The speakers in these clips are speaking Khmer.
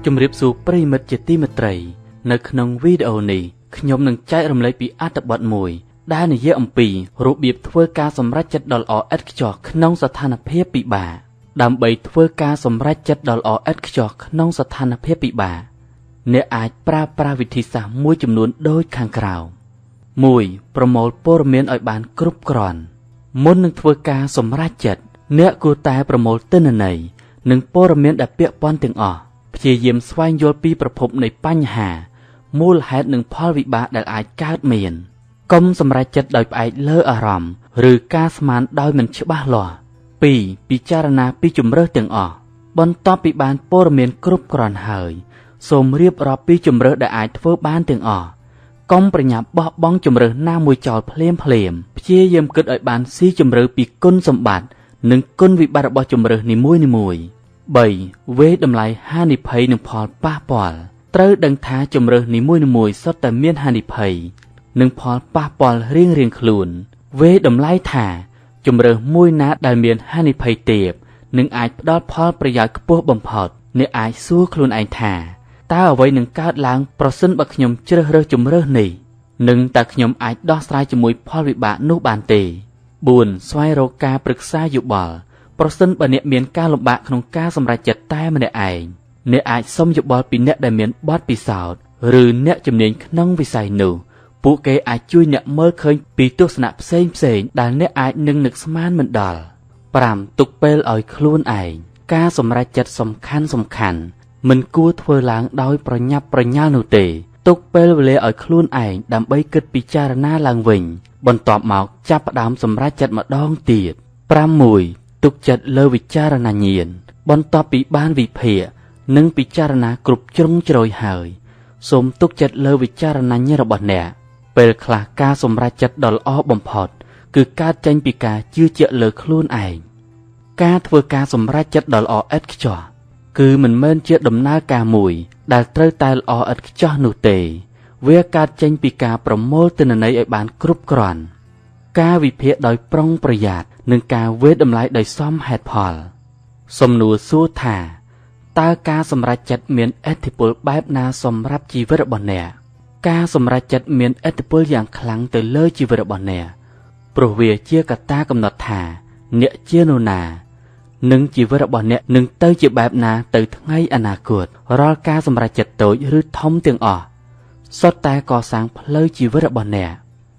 ជំរាបសួរប្រិយមិត្តជាទីមេត្រីនៅក្នុងវីដេអូនេះខ្ញុំនឹងចែករំលែកពីអត្ថបទមួយដែលនិយាយអំពីរបៀបធ្វើការសម្រេចចិត្តដ៏ល្អឥតខ្ចោះក្នុងស្ថានភាពពិបាកដើម្បីធ្វើការសម្រេចចិត្តដ៏ល្អឥតខ្ចោះក្នុងស្ថានភាពពិបាកអ្នកអាចប្រើប្រាស់វិធីសាស្ត្រមួយចំនួនដូចខាងក្រោម 1. ប្រមូលព័ត៌មានឲ្យបានគ្រប់គ្រាន់មុននឹងធ្វើការសម្រេចចិត្តអ្នកគួរតែប្រមូលទិន្នន័យនិងព័ត៌មានដែលពាក់ព័ន្ធទាំងអស់ព្យាយាមស្វែងយល់ពីប្រភពនៃបញ្ហាមូលហេតុនិងផលវិបាកដែលអាចកើតមានកុំសម្រេចចិត្តដោយផ្អែកលើអារម្មណ៍ឬការស្មានដោយមិនច្បាស់លាស់ 2. ពិចារណាពីជម្រើសទាំងអស់បន្ទាប់ពីបានព័ត៌មានគ្រប់គ្រាន់ហើយសូមរៀបរាប់ពីជម្រើសដែលអាចធ្វើបានទាំងអស់កុំប្រញាប់បោះបង់ជម្រើសណាមួយចោលភ្លាមព្យាយាមគិតឲ្យបានស៊ីជម្រៅពីគុណសម្បត្តិនិងគុណវិបត្តិរបស់ជម្រើសនីមួយៗ 3. វេតម្លៃហានិភ័យនិងផលប៉ះពាល់ត្រូវដឹងថាជម្រើសនីមួយៗសុទ្ធតែមានហានិភ័យនិងផលប៉ះពាល់រៀងៗខ្លួនវេតម្លៃថាជម្រើសមួយណាដែលមានហានិភ័យទាបនិងអាចផ្ដល់ផលប្រយោជន៍ខ្ពស់បំផុតអ្នកអាចសួរខ្លួនឯងថាតើអ្វីនឹងកើតឡើងប្រសិនបើខ្ញុំជ្រើសរើសជម្រើសនេះនិងតើខ្ញុំអាចដោះស្រាយជាមួយផលវិបាកនោះបានទេ 4. ស្វែងរកការប្រឹក្សាយោបល់ប្រសិនបើអ្នកមានការលំបាកក្នុងការសម្រេចចិត្តតែម្នាក់ឯងអ្នកអាចសុំយោបល់ពីអ្នកដែលមានបទពិសោធន៍ឬអ្នកជំនាញក្នុងវិស័យនោះពួកគេអាចជួយអ្នកមើលឃើញពីទស្សនៈផ្សេងៗដែលអ្នកអាចនឹងនឹកស្មានមិនដល់ 5. ទុកពេលឲ្យខ្លួនឯងការសម្រេចចិត្តសំខាន់មិនគួរធ្វើឡើងដោយប្រញាប់ប្រញាល់នោះទេទុកពេលវេលាឲ្យខ្លួនឯងដើម្បីគិតពិចារណាឡើងវិញបន្ទាប់មកចាប់ផ្ដើមសម្រេចចិត្តម្ដងទៀត 6. ទុកចិត្តលើវិចារណញ្ញាណបន្ទាប់ពីបានវិភាគនិងពិចារណាគ្រប់ជ្រុងជ្រោយហើយសូមទុកចិត្តលើវិចារណញ្ញាណរបស់អ្នកពេលខ្លះការសម្រេចចិត្តដ៏ល្អបំផុតគឺកើតចេញពីការជឿជាក់លើខ្លួនឯងការធ្វើការសម្រេចចិត្តដ៏ល្អឥតខ្ចោះគឺមិនមែនជាដំណើរការមួយដែលត្រូវតែល្អឥតខ្ចោះនោះទេវាកើតចេញពីការប្រមូលទិន្នន័យឲ្យបានគ្រប់គ្រាន់ការវិភាគដោយប្រុងប្រយ័ត្ននិងការវេតម្លៃដោយសមហេតុផលសំណួរសួរថាតើការសម្រេចចិត្តមានឥទ្ធិពលបែបណាសម្រាប់ជីវិតរបស់អ្នកការសម្រេចចិត្តមានឥទ្ធិពលយ៉ាងខ្លាំងទៅលើជីវិតរបស់អ្នកព្រោះវាជាកត្តាកំណត់ថាអ្នកជានរណានិងជីវិតរបស់អ្នកនឹងទៅជាបែបណាទៅថ្ងៃអនាគតរាល់ការសម្រេចចិត្តតូចឬធំទាំងអស់សុទ្ធតែកសាងផ្លូវជីវិតរបស់អ្នក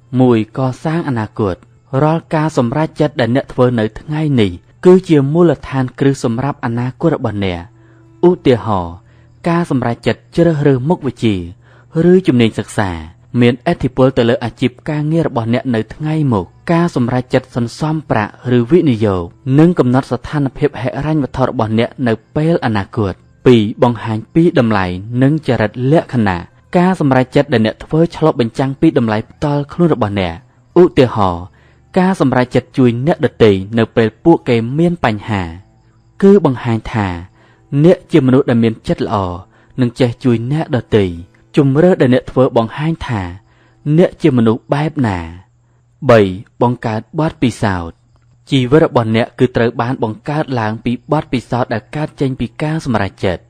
1. កសាងអនាគតរាល់ការសម្រេចចិត្តដែលអ្នកធ្វើនៅថ្ងៃនេះគឺជាមូលដ្ឋានគ្រឹះសម្រាប់អនាគតរបស់អ្នកឧទាហរណ៍ការសម្រេចចិត្តជ្រើសរើសមុខវិជ្ជាឬជំនាញសិក្សាមានឥទ្ធិពលទៅលើអាជីពការងាររបស់អ្នកនៅថ្ងៃមុខការសម្រេចចិត្តសន្សំប្រាក់ឬវិនិយោគនឹងកំណត់ស្ថានភាពហិរញ្ញវត្ថុរបស់អ្នកនៅពេលអនាគត 2. បង្ហាញពីតម្លៃនិងចរិតលក្ខណៈការសម្រេចចិត្តដែលអ្នកធ្វើឆ្លុះបញ្ចាំងពីតម្លៃផ្ទាល់ខ្លួនរបស់អ្នកឧទាហរណ៍ការសម្រេចចិត្តជួយអ្នកដទៃនៅពេលពួកគេមានបញ្ហាគឺបង្ហាញថាអ្នកជាមនុស្សដែលមានចិត្តល្អនិងចេះជួយអ្នកដទៃជម្រើសដែលអ្នកធ្វើបង្ហាញថាអ្នកជាមនុស្សបែបណា 3. បង្កើតបទពិសោធន៍ជីវិតរបស់អ្នកគឺត្រូវបានបង្កើតឡើងពីបទពិសោធន៍ដែលកើតចេញពីការសម្រេចចិត្ត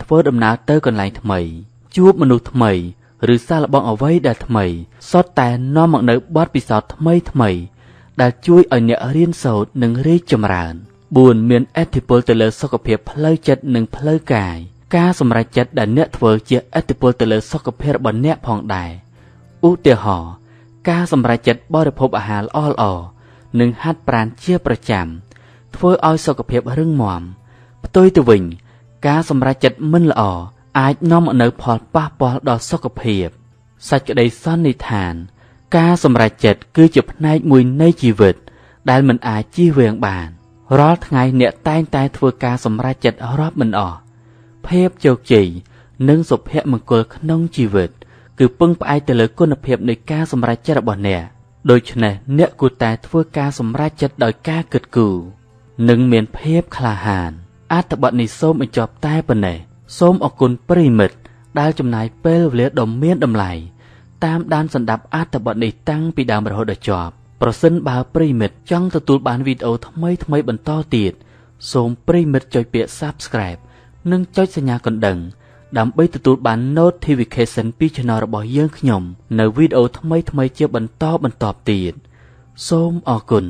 ធ្វើដំណើរទៅកន្លែងថ្មីជួបមនុស្សថ្មីឬសាកល្បងអ្វីដែលថ្មីសុទ្ធតែនាំមកនូវបទពិសោធន៍ថ្មីដែលជួយឲ្យអ្នករៀនសូត្រនិងរីកចម្រើន 4. មានឥទ្ធិពលទៅលើសុខភាពផ្លូវចិត្តនិងផ្លូវកាយការសម្រេចចិត្តដែលអ្នកធ្វើជាឥទ្ធិពលទៅលើសុខភាពរបស់អ្នកផងដែរឧទាហរណ៍ការសម្រេចចិត្តបរិភោគអាហារល្អៗនិងហាត់ប្រាណជាប្រចាំធ្វើឲ្យសុខភាពរឹងមាំផ្ទុយទៅវិញការសម្រេចចិត្តមិនល្អអាចនាំមកនូវផលប៉ះពាល់ដល់សុខភាពសេចក្តីសន្និដ្ឋានការសម្រេចចិត្តគឺជាផ្នែកមួយនៃជីវិតដែលមិនអាចជៀសវាងបានរាល់ថ្ងៃអ្នកតែងតែធ្វើការសម្រេចចិត្តរាប់មិនអស់ភាពជោគជ័យនិងសុភមង្គលក្នុងជីវិតគឺពឹងផ្អែកទៅលើគុណភាពនៃការសម្រេចចិត្តរបស់អ្នកដូច្នេះអ្នកគួរតែធ្វើការសម្រេចចិត្តដោយការគិតគូរនិងមានភាពក្លាហានអត្ថបទនេះសូមបញ្ចប់តែប៉ុណ្ណេះសូមអរគុណប្រិយមិត្តដែលចំណាយពេលវេលាដ៏មានតម្លៃតាមដានស្ដាប់អត្ថបទនេះតាំងពីដើមរហូតដល់ចប់ប្រសិនបើប្រិយមិត្តចង់ទទួលបានវីដេអូថ្មីបន្តទៀតសូមប្រិយមិត្តចុចពាក្យ Subscribe និងចុចសញ្ញាកណ្ដឹងដើម្បីទទួលបាន notification ពី Channel របស់យើងខ្ញុំនៅវីដេអូថ្មីៗជាបន្តបន្ទាប់ទៀតសូមអរគុណ